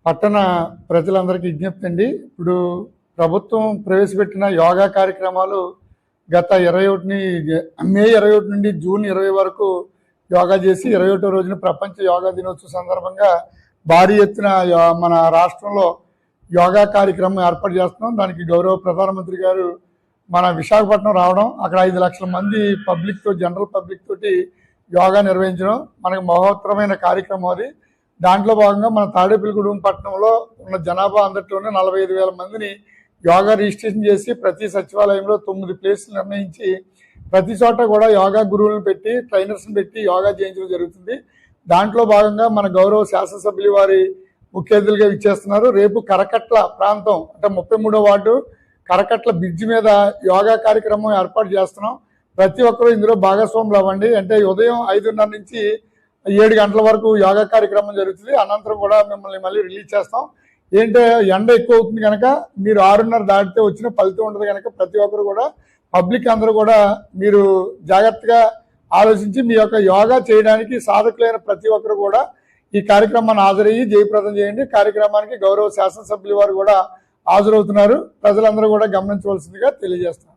పట్టణ ప్రజలందరికీ విజ్ఞప్తి అండి. ఇప్పుడు ప్రభుత్వం ప్రవేశపెట్టిన యోగా కార్యక్రమాలు గత 21 మే 21 నుండి జూన్ 20 వరకు యోగా చేసి 21వ రోజున ప్రపంచ యోగా దినోత్సవం సందర్భంగా భారీ ఎత్తున మన రాష్ట్రంలో యోగా కార్యక్రమం ఏర్పాటు చేస్తున్నాం. దానికి గౌరవ ప్రధానమంత్రి గారు మన విశాఖపట్నం రావడం, అక్కడ 5 లక్షల మంది పబ్లిక్తో, జనరల్ పబ్లిక్ తోటి యోగా నిర్వహించడం మనకు మహోత్తరమైన కార్యక్రమం. అది దాంట్లో భాగంగా మన తాడేపల్లిగూడెం పట్టణంలో ఉన్న జనాభా అందరిలోనే 45,000 మందిని యోగా రిజిస్ట్రేషన్ చేసి ప్రతి సచివాలయంలో 9 ప్లేసులు నిర్ణయించి ప్రతి చోట కూడా యోగా గురువులను పెట్టి, ట్రైనర్స్ని పెట్టి యోగా చేయించడం జరుగుతుంది. దాంట్లో భాగంగా మన గౌరవ శాసనసభ్యులు వారి ముఖ్య అతిథులుగా ఇచ్చేస్తున్నారు. రేపు కరకట్ల ప్రాంతం అంటే 33వ వార్డు కరకట్ల బ్రిడ్జ్ మీద యోగా కార్యక్రమం ఏర్పాటు చేస్తున్నాం. ప్రతి ఒక్కరూ ఇందులో భాగస్వాములు అవ్వండి. అంటే ఉదయం 5:30 నుంచి 7 గంటల వరకు యోగా కార్యక్రమం జరుగుతుంది. అనంతరం కూడా మిమ్మల్ని మళ్ళీ రిలీజ్ చేస్తాం. ఏంటంటే ఎండ ఎక్కువ అవుతుంది కనుక మీరు 6:30 దాటితే వచ్చిన ఫలితం ఉండదు కనుక ప్రతి ఒక్కరు కూడా, పబ్లిక్ అందరూ కూడా మీరు జాగ్రత్తగా ఆలోచించి మీ యొక్క యోగా చేయడానికి సాధకులైన ప్రతి ఒక్కరు కూడా ఈ కార్యక్రమాన్ని హాజరయ్యి జయప్రదం చేయండి. కార్యక్రమానికి గౌరవ శాసనసభ్యులు వారు కూడా హాజరవుతున్నారు. ప్రజలందరూ కూడా గమనించవలసిందిగా తెలియజేస్తున్నారు.